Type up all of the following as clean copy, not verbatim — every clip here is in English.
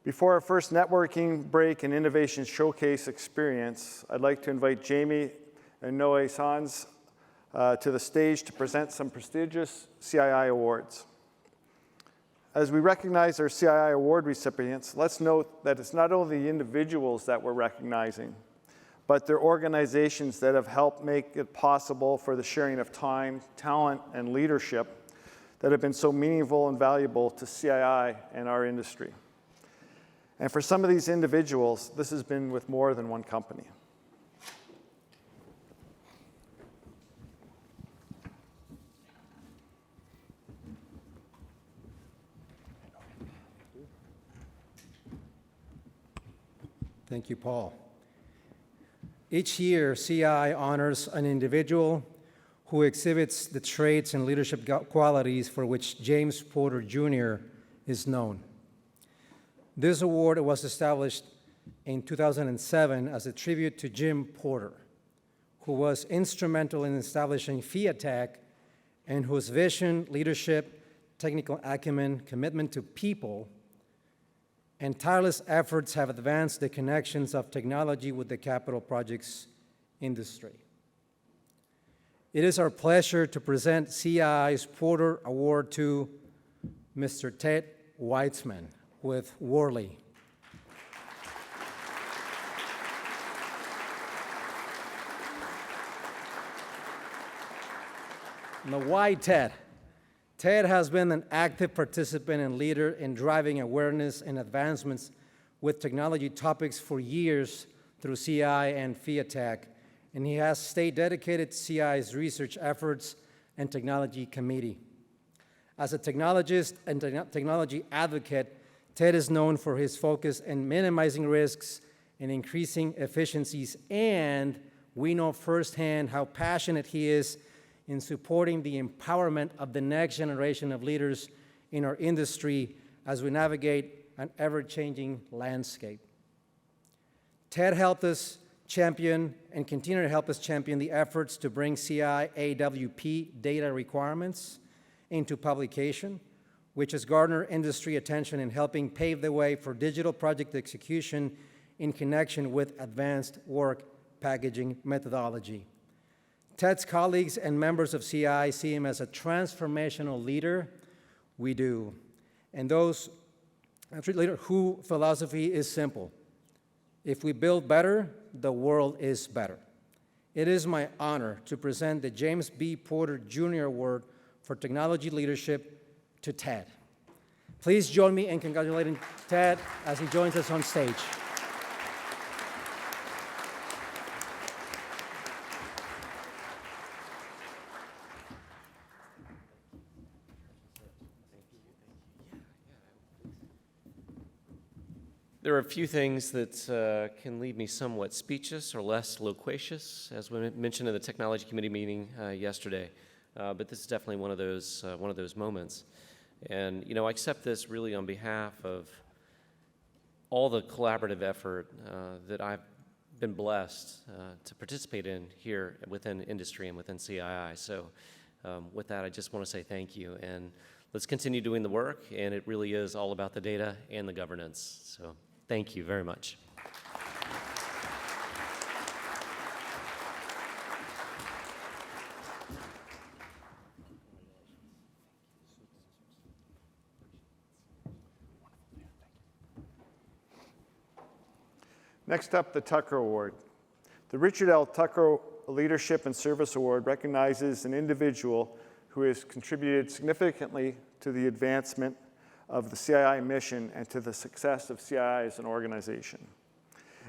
Before our first networking break and innovation showcase experience, I'd like to invite Jamie and Noe Sans to the stage to present some prestigious CII awards. As we recognize our CII award recipients, let's note that it's not only the individuals that we're recognizing, but their organizations that have helped make it possible for the sharing of time, talent, and leadership that have been so meaningful and valuable to CII and our industry. And for some of these individuals, this has been with more than one company. Thank you, Paul. Each year, CII honors an individual who exhibits the traits and leadership qualities for which James Porter Jr. is known. This award was established in 2007 as a tribute to Jim Porter, who was instrumental in establishing FIATEC and whose vision, leadership, technical acumen, commitment to people, and tireless efforts have advanced the connections of technology with the capital projects industry. It is our pleasure to present CII's Porter Award to Mr. Ted Weitzman with Worley. Now, why Ted? Ted has been an active participant and leader in driving awareness and advancements with technology topics for years through CII and FIATEC, and he has stayed dedicated to CII's research efforts and technology committee. As a technologist and technology advocate, Ted is known for his focus in minimizing risks and increasing efficiencies, and we know firsthand how passionate he is in supporting the empowerment of the next generation of leaders in our industry as we navigate an ever-changing landscape. Ted helped us champion and continue to help us champion the efforts to bring CII AWP data requirements into publication, which has garnered industry attention in helping pave the way for digital project execution in connection with advanced work packaging methodology. Ted's colleagues and members of CII see him as a transformational leader. We do. And those leader who philosophy is simple. If we build better, the world is better. It is my honor to present the James B. Porter Jr. Award for Technology Leadership to Ted. Please join me in congratulating Ted as he joins us on stage. There are a few things that can leave me somewhat speechless or less loquacious, as we mentioned in the Technology Committee meeting yesterday. But this is definitely one of those moments. And I accept this really on behalf of all the collaborative effort that I've been blessed to participate in here within industry and within CII. So with that, I just want to say thank you. And let's continue doing the work. And it really is all about the data and the governance. So thank you very much. Next up, the Tucker Award. The Richard L. Tucker Leadership and Service Award recognizes an individual who has contributed significantly to the advancement of the CII mission and to the success of CII as an organization.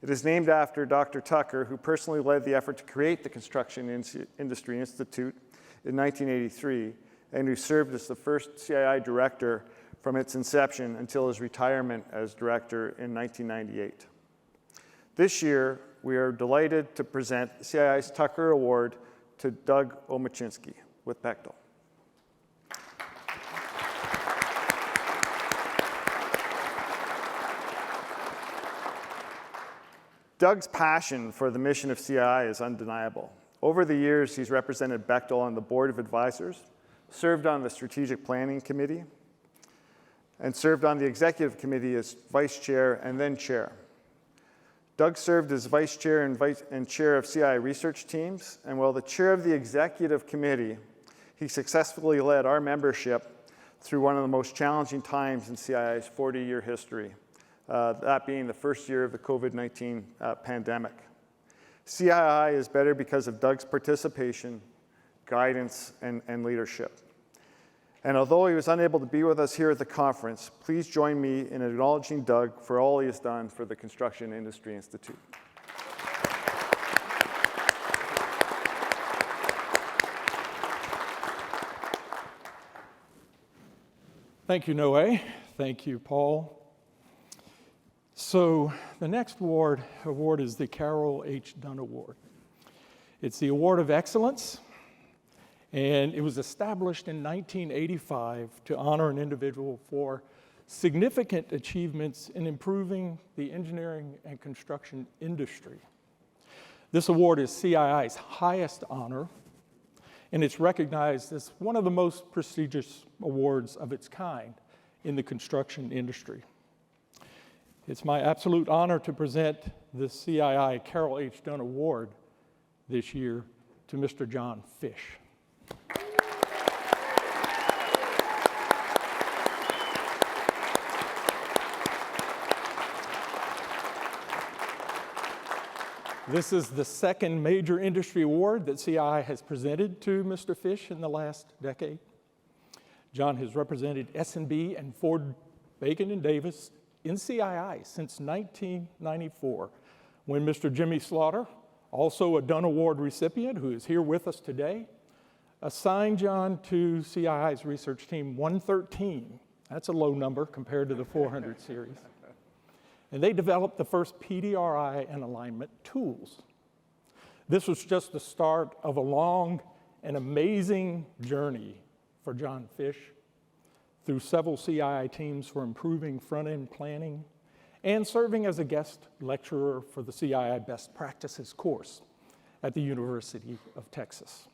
It is named after Dr. Tucker, who personally led the effort to create the Construction Industry Institute in 1983, and who served as the first CII director from its inception until his retirement as director in 1998. This year, we are delighted to present CII's Tucker Award to Doug Omachinsky with Bechtel. Doug's passion for the mission of CII is undeniable. Over the years, he's represented Bechtel on the Board of Advisors, served on the Strategic Planning Committee, and served on the executive committee as vice chair and then chair. Doug served as vice chair and chair of CII research teams, and while the chair of the executive committee, he successfully led our membership through one of the most challenging times in CII's 40-year history, that being the first year of the COVID-19 pandemic. CII is better because of Doug's participation, guidance, and leadership. And although he was unable to be with us here at the conference, please join me in acknowledging Doug for all he has done for the Construction Industry Institute. Thank you, Noe. Thank you, Paul. So the next award is the Carrol H. Dunn Award. It's the Award of Excellence, and it was established in 1985 to honor an individual for significant achievements in improving the engineering and construction industry. This award is CII's highest honor, and it's recognized as one of the most prestigious awards of its kind in the construction industry. It's my absolute honor to present the CII Carrol H. Dunn Award this year to Mr. John Fish. This is the second major industry award that CII has presented to Mr. Fish in the last decade. John has represented S&B and Ford, Bacon and Davis in CII since 1994, when Mr. Jimmy Slaughter, also a Dunn Award recipient who is here with us today, assigned John to CII's research team 113. That's a low number compared to the 400 series. And they developed the first PDRI and alignment tools. This was just the start of a long and amazing journey for John Fish through several CII teams for improving front-end planning and serving as a guest lecturer for the CII Best Practices course at the University of Texas.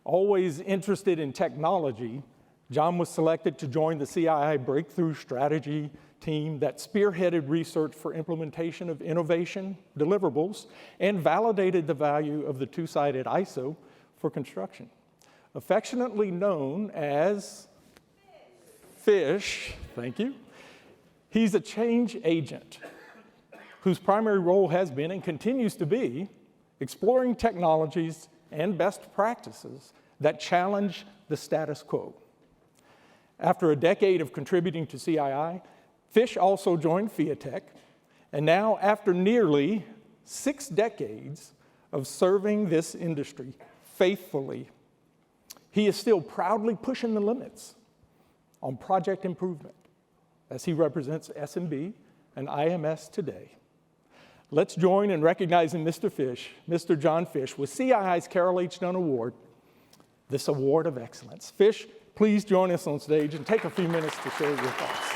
Always interested in technology, John was selected to join the CII Breakthrough Strategy team that spearheaded research for implementation of innovation deliverables and validated the value of the two-sided ISO for construction. Affectionately known as Fish, thank you, he's a change agent whose primary role has been and continues to be exploring technologies and best practices that challenge the status quo. After a decade of contributing to CII, Fish also joined FIATEC, and now after nearly 6 decades of serving this industry faithfully, he is still proudly pushing the limits on project improvement as he represents S&B and IMS today. Let's join in recognizing Mr. Fish, Mr. John Fish, with CII's Carrol H. Dunn Award, this Award of Excellence. Fish, please join us on stage and take a few minutes to share your thoughts.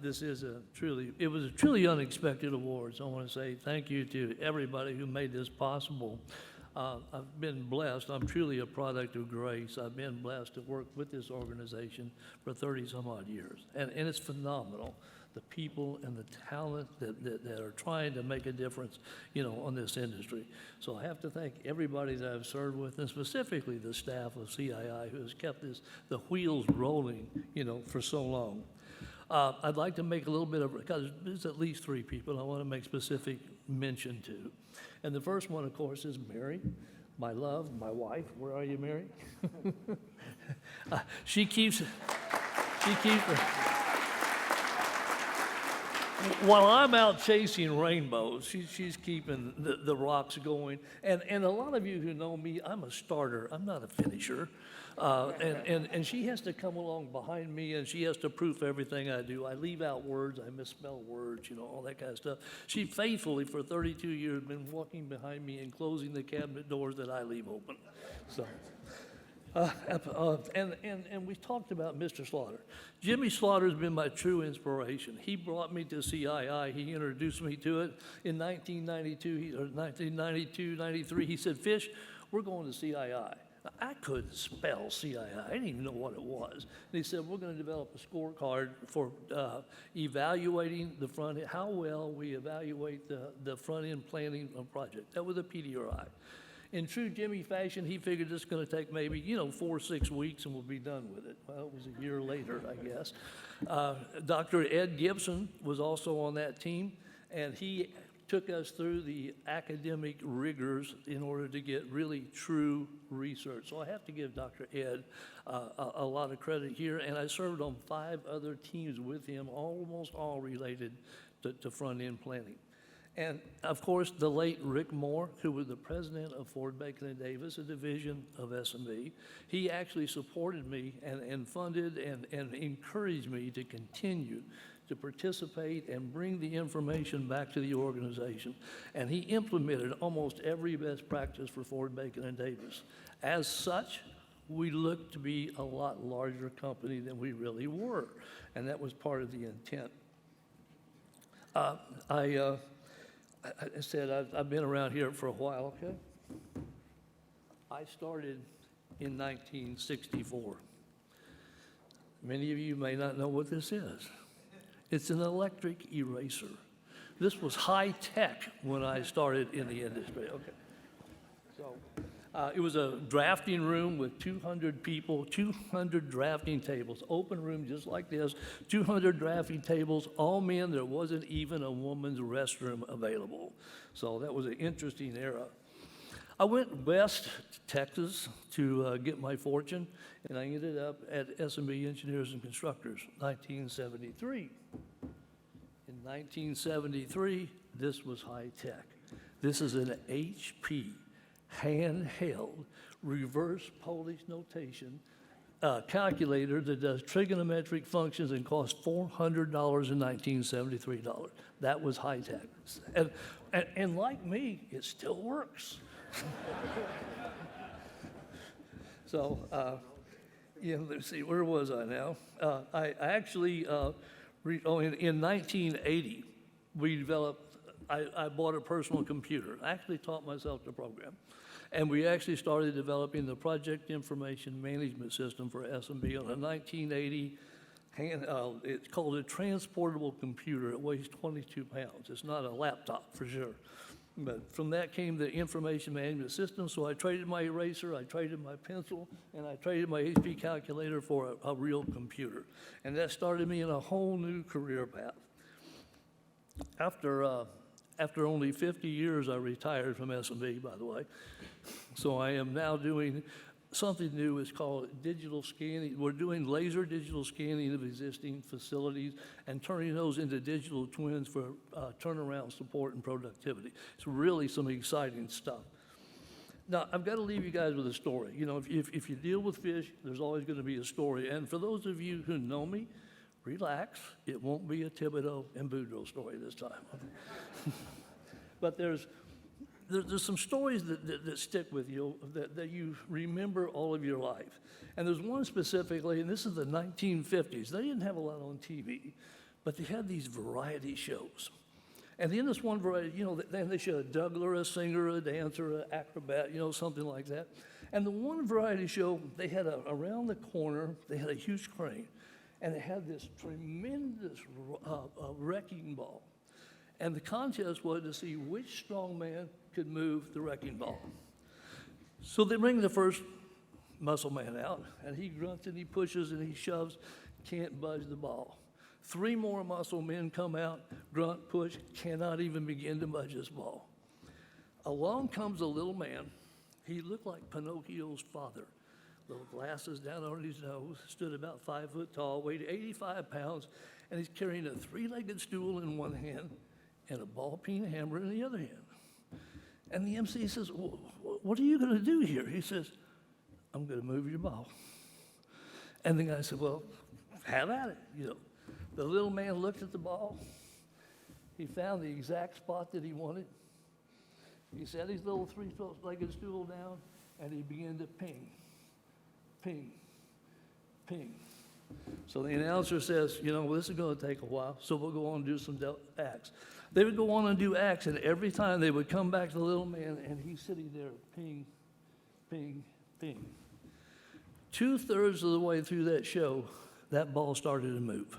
This is it was a truly unexpected award, so I want to say thank you to everybody who made this possible. I've been blessed. I'm truly a product of grace. I've been blessed to work with this organization for 30-some-odd years, and it's phenomenal. The people and the talent that are trying to make a difference, on this industry. So I have to thank everybody that I've served with, and specifically the staff of CII who has kept the wheels rolling, for so long. I'd like to make a little bit of, because there's at least 3 people I want to make specific mention to. And the first one, of course, is Mary, my love, my wife. Where are you, Mary? She keeps while I'm out chasing rainbows, she's keeping the rocks going. And a lot of you who know me, I'm a starter. I'm not a finisher. And she has to come along behind me, and she has to proof everything I do. I leave out words, I misspell words, all that kind of stuff. She faithfully, for 32 years, been walking behind me and closing the cabinet doors that I leave open. So And we talked about Mr. Slaughter. Jimmy Slaughter's been my true inspiration. He brought me to CII. He introduced me to it in 1992, 93. He said, Fish, we're going to CII. I couldn't spell CII. I didn't even know what it was. And he said, we're going to develop a scorecard for evaluating the front end, how well we evaluate the front-end planning of project. That was a PDRI. In true Jimmy fashion, he figured it's going to take maybe, 4 or 6 weeks and we'll be done with it. Well, it was a year later, I guess. Dr. Ed Gibson was also on that team, and he took us through the academic rigors in order to get really true research. So I have to give Dr. Ed a lot of credit here, and I served on 5 other teams with him, almost all related to front-end planning. And of course, the late Rick Moore, who was the president of Ford Bacon and Davis, a division of S&B, he actually supported me and funded and encouraged me to continue to participate and bring the information back to the organization. And he implemented almost every best practice for Ford Bacon and Davis. As such, we looked to be a lot larger company than we really were, and that was part of the intent. I said I've been around here for a while, okay? I started in 1964. Many of you may not know what this is. It's an electric eraser. This was high tech when I started in the industry, okay? So it was a drafting room with 200 people, 200 drafting tables, open room just like this, 200 drafting tables, all men. There wasn't even a woman's restroom available. So that was an interesting era. I went west to Texas to get my fortune, and I ended up at S&B Engineers and Constructors, 1973. In 1973, this was high tech. This is an HP handheld reverse Polish notation calculator that does trigonometric functions and cost $400 in 1973. That was high tech. And like me, it still works. So, let's see, where was I now? I actually, in 1980, we developed, I bought a personal computer. I actually taught myself to program. And we actually started developing the project information management system for S&B on a 1980 it's called a transportable computer. It weighs 22 pounds. It's not a laptop for sure. But from that came the information management system. So I traded my eraser, I traded my pencil, and I traded my HP calculator for a real computer. And that started me in a whole new career path. After only 50 years, I retired from S&B, by the way. So I am now doing something new. It's called digital scanning. We're doing laser digital scanning of existing facilities and turning those into digital twins for turnaround support and productivity. It's really some exciting stuff. Now, I've got to leave you guys with a story. If you deal with fish, there's always going to be a story. And for those of you who know me, relax. It won't be a Thibodeau and Boudreaux story this time. But there's some stories that stick with you, that you remember all of your life. And there's one specifically, and this is the 1950s. They didn't have a lot on TV, but they had these variety shows. And in this one variety, they showed a juggler, a singer, a dancer, an acrobat, something like that. And the one variety show, they had around the corner, they had a huge crane, and they had this tremendous wrecking ball. And the contest was to see which strong man could move the wrecking ball. So they bring the first muscle man out, and he grunts and he pushes and he shoves, can't budge the ball. 3 more muscle men come out, grunt, push, cannot even begin to budge this ball. Along comes a little man. He looked like Pinocchio's father. Little glasses down on his nose, stood about 5 foot tall, weighed 85 pounds, and he's carrying a 3-legged stool in one hand and a ball-peen hammer in the other hand. And the MC says, what are you going to do here? He says, I'm going to move your ball. And the guy said, well, have at it. The little man looked at the ball. He found the exact spot that he wanted. He set his little 3-legged stool down, and he began to ping. ping, ping. So the announcer says, you know, this is going to take a while, so we'll go on and do some acts. They would go on and do acts, and every time they would come back to the little man, and he's sitting there, ping, ping, ping. 2/3 of the way through that show, that ball started to move.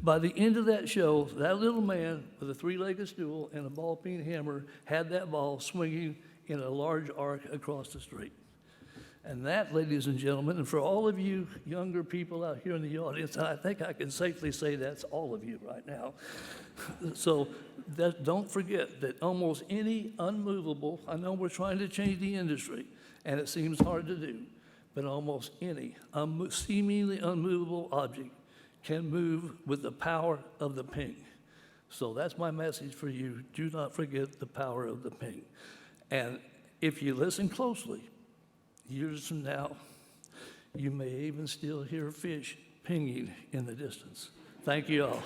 By the end of that show, that little man with a 3-legged stool and a ball-peen hammer had that ball swinging in a large arc across the street. And that, ladies and gentlemen, and for all of you younger people out here in the audience, and I think I can safely say that's all of you right now. So don't forget that almost any unmovable, I know we're trying to change the industry, and it seems hard to do, but almost any seemingly unmovable object can move with the power of the ping. So that's my message for you. Do not forget the power of the ping. And if you listen closely, years from now, you may even still hear fish pinging in the distance. Thank you all.